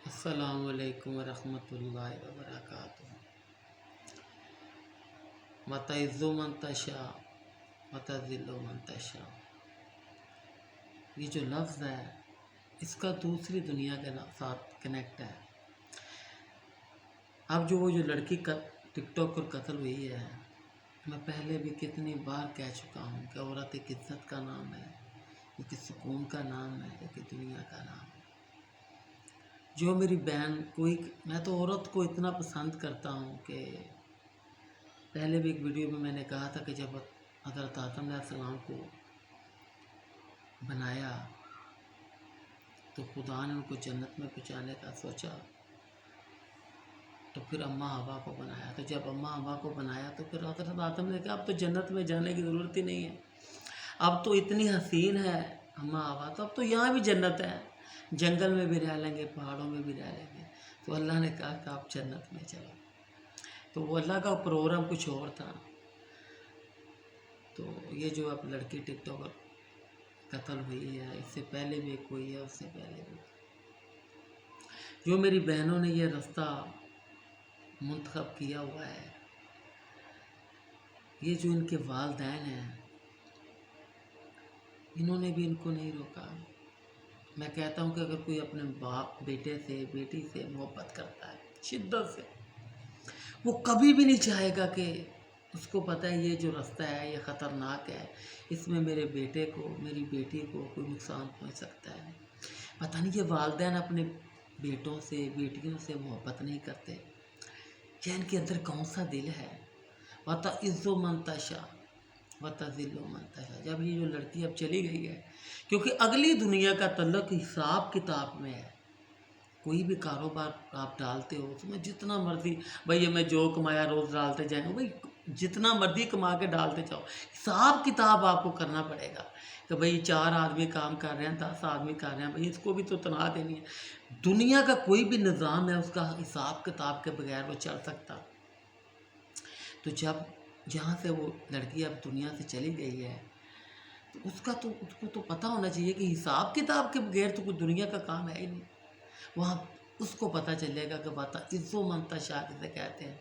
السلام علیکم ورحمۃ اللہ وبرکاتہ۔ وتعز من تشاء وتذل من تشاء، یہ جو لفظ ہے اس کا دوسری دنیا کے ساتھ کنیکٹ ہے۔ اب وہ جو لڑکی کا ٹک ٹاک پر قتل ہوئی ہے، میں پہلے بھی کتنی بار کہہ چکا ہوں کہ عورت ایک عزت کا نام ہے، ایک سکون کا نام ہے، ایک دنیا کا نام ہے۔ جو میری بہن میں تو عورت کو اتنا پسند کرتا ہوں کہ پہلے بھی ایک ویڈیو میں نے کہا تھا کہ جب حضرت آدم علیہ السلام کو بنایا تو خدا نے ان کو جنت میں پہنچانے کا سوچا، تو پھر اماں حوا کو بنایا۔ تو جب اماں حوا کو بنایا تو پھر حضرت آدم نے کہا اب تو جنت میں جانے کی ضرورت ہی نہیں ہے، اب تو اتنی حسین ہے اماں حوا، تو اب تو یہاں بھی جنت ہے، جنگل میں بھی رہ لیں گے، پہاڑوں میں بھی رہ لیں گے۔ تو اللہ نے کہا کہ آپ جنت میں چلو۔ تو وہ اللہ کا پروگرام کچھ اور تھا۔ تو یہ جو اب لڑکی ٹک ٹاک قتل ہوئی ہے، اس سے پہلے بھی ایک ہوئی ہے، اس سے پہلے بھی۔ جو میری بہنوں نے یہ رستہ منتخب کیا ہوا ہے، یہ جو ان کے والدین ہیں، انہوں نے بھی ان کو نہیں روکا۔ میں کہتا ہوں کہ اگر کوئی اپنے بیٹے سے بیٹی سے محبت کرتا ہے شدت سے، وہ کبھی بھی نہیں چاہے گا کہ اس کو پتہ ہے یہ جو رستہ ہے یہ خطرناک ہے، اس میں میرے بیٹے کو میری بیٹی کو کوئی نقصان پہنچ سکتا ہے۔ پتہ نہیں یہ والدین اپنے بیٹوں سے بیٹیوں سے محبت نہیں کرتے، کیا ان کے اندر کون سا دل ہے؟ وَتَعِزُّ مَن تَشَاءُ وَتَذِلُّ مَن تَشَاء۔ جب یہ جو لڑکی اب چلی گئی ہے، کیونکہ اگلی دنیا کا تعلق حساب کتاب میں ہے۔ کوئی بھی کاروبار آپ ڈالتے ہو اس میں جتنا مرضی بھئی میں جو کمایا روز ڈالتے جائیں گے، بھئی جتنا مرضی کما کے ڈالتے جاؤ، حساب کتاب آپ کو کرنا پڑے گا کہ بھئی 4 آدمی کام کر رہے ہیں، 10 آدمی کر رہے ہیں، بھئی اس کو بھی تو تنخواہ دینی ہے۔ دنیا کا کوئی بھی نظام ہے اس کا حساب کتاب کے بغیر وہ چل سکتا۔ تو جب جہاں سے وہ لڑکی اب دنیا سے چلی گئی ہے، تو اس کو تو پتہ ہونا چاہیے کہ حساب کتاب کے بغیر تو کوئی دنیا کا کام ہے ہی نہیں۔ وہاں اس کو پتہ چلے گا کہ وَتَعِزُّ مَن تَشَاء کسے کہتے ہیں،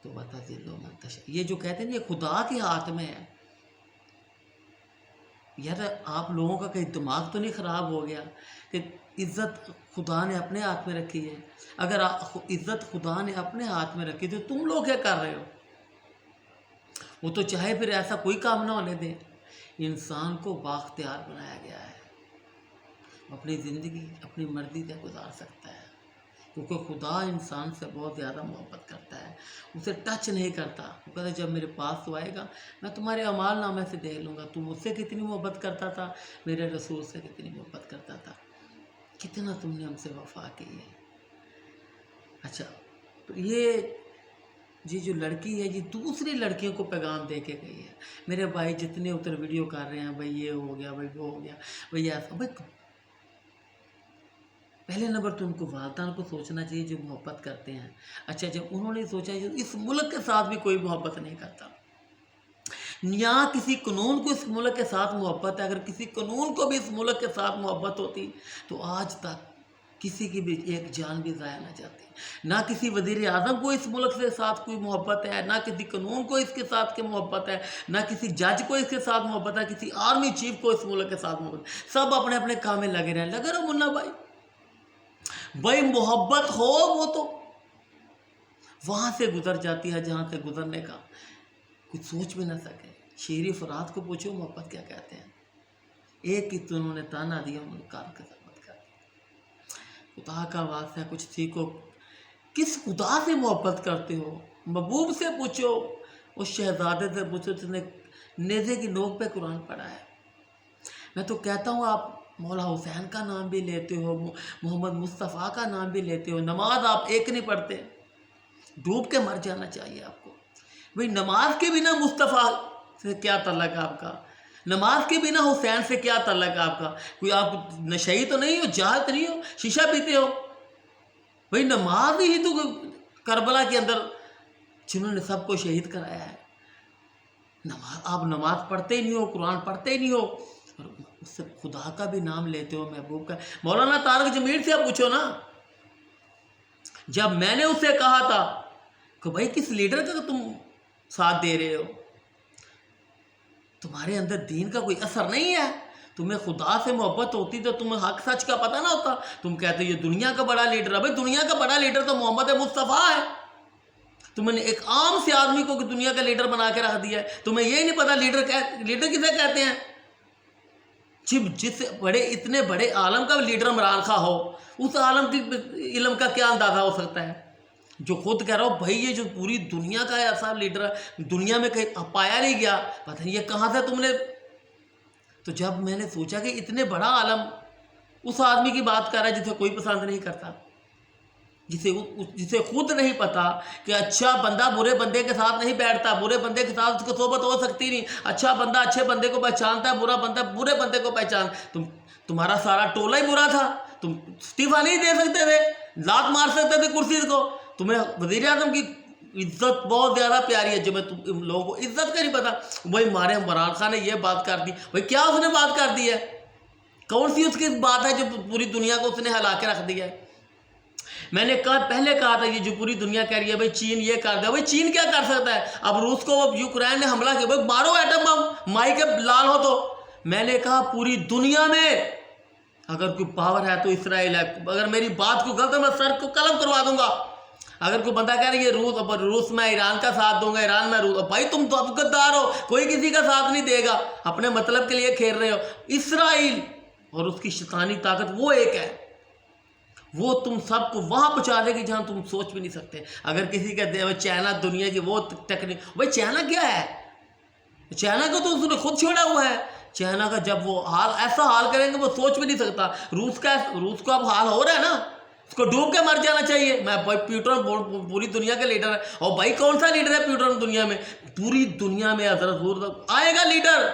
تو وَتَذِلُّ مَن تَشَاء یہ جو کہتے ہیں یہ خدا کے ہاتھ میں ہے۔ یار آپ لوگوں کا کہیں دماغ تو نہیں خراب ہو گیا کہ عزت خدا نے اپنے ہاتھ میں رکھی ہے؟ اگر عزت خدا نے اپنے ہاتھ میں رکھی تو تم لوگ کیا کر رہے ہو؟ وہ تو چاہے پھر ایسا کوئی کام نہ ہونے دیں۔ انسان کو بااختیار بنایا گیا ہے، اپنی زندگی اپنی مرضی سے گزار سکتا ہے، کیونکہ خدا انسان سے بہت زیادہ محبت کرتا ہے، اسے ٹچ نہیں کرتا۔ وہ کہتا ہے جب میرے پاس تو آئے گا میں تمہارے اعمال نامے سے دیکھ لوں گا، تم مجھ سے کتنی محبت کرتا تھا، میرے رسول سے کتنی محبت کرتا تھا، کتنا تم نے ہم سے وفا کی ہے۔ اچھا، یہ جو لڑکی ہے یہ دوسری لڑکیوں کو پیغام دے کے گئی ہے، میرے بھائی جتنے ادھر ویڈیو کر رہے ہیں، بھائی یہ ہو گیا، بھائی وہ ہو گیا، بھائی ایسا، بھائی پہلے نمبر تو ان کو والدین کو سوچنا چاہیے جو محبت کرتے ہیں۔ اچھا جب انہوں نے سوچا اس ملک کے ساتھ بھی کوئی محبت نہیں کرتا، یہاں کسی قانون کو اس ملک کے ساتھ محبت ہے، اگر کسی قانون کو بھی اس ملک کے ساتھ محبت ہوتی تو آج تک کسی کی بھی ایک جان بھی ضائع نہ جاتی۔ نہ کسی وزیر اعظم کو اس ملک کے ساتھ کوئی محبت ہے، نہ کسی قانون کو اس کے ساتھ کی محبت ہے، نہ کسی جج کو اس کے ساتھ محبت ہے، کسی آرمی چیف کو اس ملک کے ساتھ محبت ہے۔ سب اپنے اپنے کام میں لگے رہے، لگے رہو منا بھائی محبت ہو وہ تو وہاں سے گزر جاتی ہے جہاں سے گزرنے کا کچھ سوچ بھی نہ سکے۔ شیری فرات کو پوچھو محبت کیا کہتے ہیں، ایک ہی تو انہوں نے تانا دیا، انہوں نے کام کے ساتھ کر دیا۔ خدا کا واسطہ کچھ سیکھو، کس خدا سے محبت کرتے ہو؟ محبوب سے پوچھو، اس شہزادے سے پوچھو جس نے نیزے کی نوک پہ قرآن پڑھا ہے۔ میں تو کہتا ہوں آپ مولا حسین کا نام بھی لیتے ہو، محمد مصطفیٰ کا نام بھی لیتے ہو، نماز آپ ایک نہیں پڑھتے، ڈوب کے مر جانا چاہیے آپ کو۔ بھئی نماز کے بنا مصطفیٰ سے کیا تعلق ہے آپ کا؟ نماز کے بنا حسین سے کیا تعلق ہے آپ کا؟ کوئی آپ نشئی تو نہیں ہو، جاہل تو نہیں ہو، شیشہ پیتے ہو؟ بھئی نماز ہی تو کربلا کے اندر جنہوں نے سب کو شہید کرایا ہے، آپ نماز پڑھتے ہی نہیں ہو، قرآن پڑھتے ہی نہیں ہو، اس سے خدا کا بھی نام لیتے ہو، محبوب کا۔ مولانا طارق جمیل سے آپ پوچھو نا، جب میں نے اسے کہا تھا کہ بھائی کس لیڈر کا تم ساتھ دے رہے ہو، تمہارے اندر دین کا کوئی اثر نہیں ہے، تمہیں خدا سے محبت ہوتی تو تمہیں حق سچ کا پتہ نہ ہوتا، تم کہتے یہ دنیا کا بڑا لیڈر ہے۔ بھائی دنیا کا بڑا لیڈر تو محمد مصطفیٰ ہے، تم نے ایک عام سے آدمی کو دنیا کا لیڈر بنا کے رکھ دیا ہے، تمہیں یہ نہیں پتا لیڈر کسے کہتے ہیں؟ جس اتنے بڑے عالم کا لیڈر عمران خان ہو، اس عالم کی علم کا کیا اندازہ ہو سکتا ہے؟ جو خود کہہ رہا ہو بھائی یہ جو پوری دنیا کا ایسا لیڈر ہے، دنیا میں کہیں پایا نہیں گیا، پتہ نہیں یہ کہاں سے تم نے۔ تو جب میں نے سوچا کہ اتنے بڑا عالم اس آدمی کی بات کر رہا ہے جسے کوئی پسند نہیں کرتا، جسے خود نہیں پتا کہ اچھا بندہ برے بندے کے ساتھ نہیں بیٹھتا، برے بندے کے ساتھ اس کی صحبت ہو سکتی نہیں، اچھا بندہ اچھے بندے کو پہچانتا ہے، برا بندہ برے بندے کو تمہارا سارا ٹولہ ہی برا تھا، تم استعفیٰ نہیں دے سکتے تھے، لات مار سکتے تھے کرسی کو، تمہیں وزیر اعظم کی عزت بہت زیادہ پیاری ہے، جب تم لوگوں کو عزت کا نہیں پتا۔ بھائی ہمارے عمران خان نے یہ بات کر دی، بھائی کیا اس نے بات کر دی ہے؟ کون سی اس کی بات ہے جو پوری دنیا کو اس نے ہلا کے رکھ دیا ہے؟ میں نے پہلے کہا تھا یہ جو پوری دنیا کہہ رہی ہے بھائی چین یہ کر دیا، بھائی چین کیا کر سکتا ہے؟ اب روس کو یوکرین نے حملہ کیا، بھائی مارو ایٹم بم، مائی کے لال ہو تو۔ میں نے کہا پوری دنیا میں اگر کوئی پاور ہے تو اسرائیل ہے، اگر میری بات کو غلط ہے میں سر کو قلم کروا دوں گا۔ اگر کوئی بندہ کہہ رہا ہے یہ روس میں ایران کا ساتھ دوں گا، ایران میں روس، بھائی تم تو اب غدار ہو، کوئی کسی کا ساتھ نہیں دے گا، اپنے مطلب کے لیے کھیل رہے ہو۔ اسرائیل اور اس کی شیطانی طاقت وہ ایک ہے، وہ تم سب کو وہاں پہنچا دے گی جہاں تم سوچ بھی نہیں سکتے۔ اگر کسی کہتے ہیں چائنا دنیا کی وہ ٹیکنیک، بھائی چائنا کیا ہے؟ چائنا کو تو اس نے خود چھوڑا ہوا ہے، چائنا کا جب وہ حال ایسا حال کریں گے وہ سوچ بھی نہیں سکتا۔ روس کو اب حال ہو رہا ہے نا، اس کو ڈوب کے مر جانا چاہیے۔ میں بھائی پیوٹن پوری دنیا کا لیڈر ہے، اور بھائی کون سا لیڈر ہے پیوٹن دنیا میں؟ پوری دنیا میں حضرت آئے گا لیڈر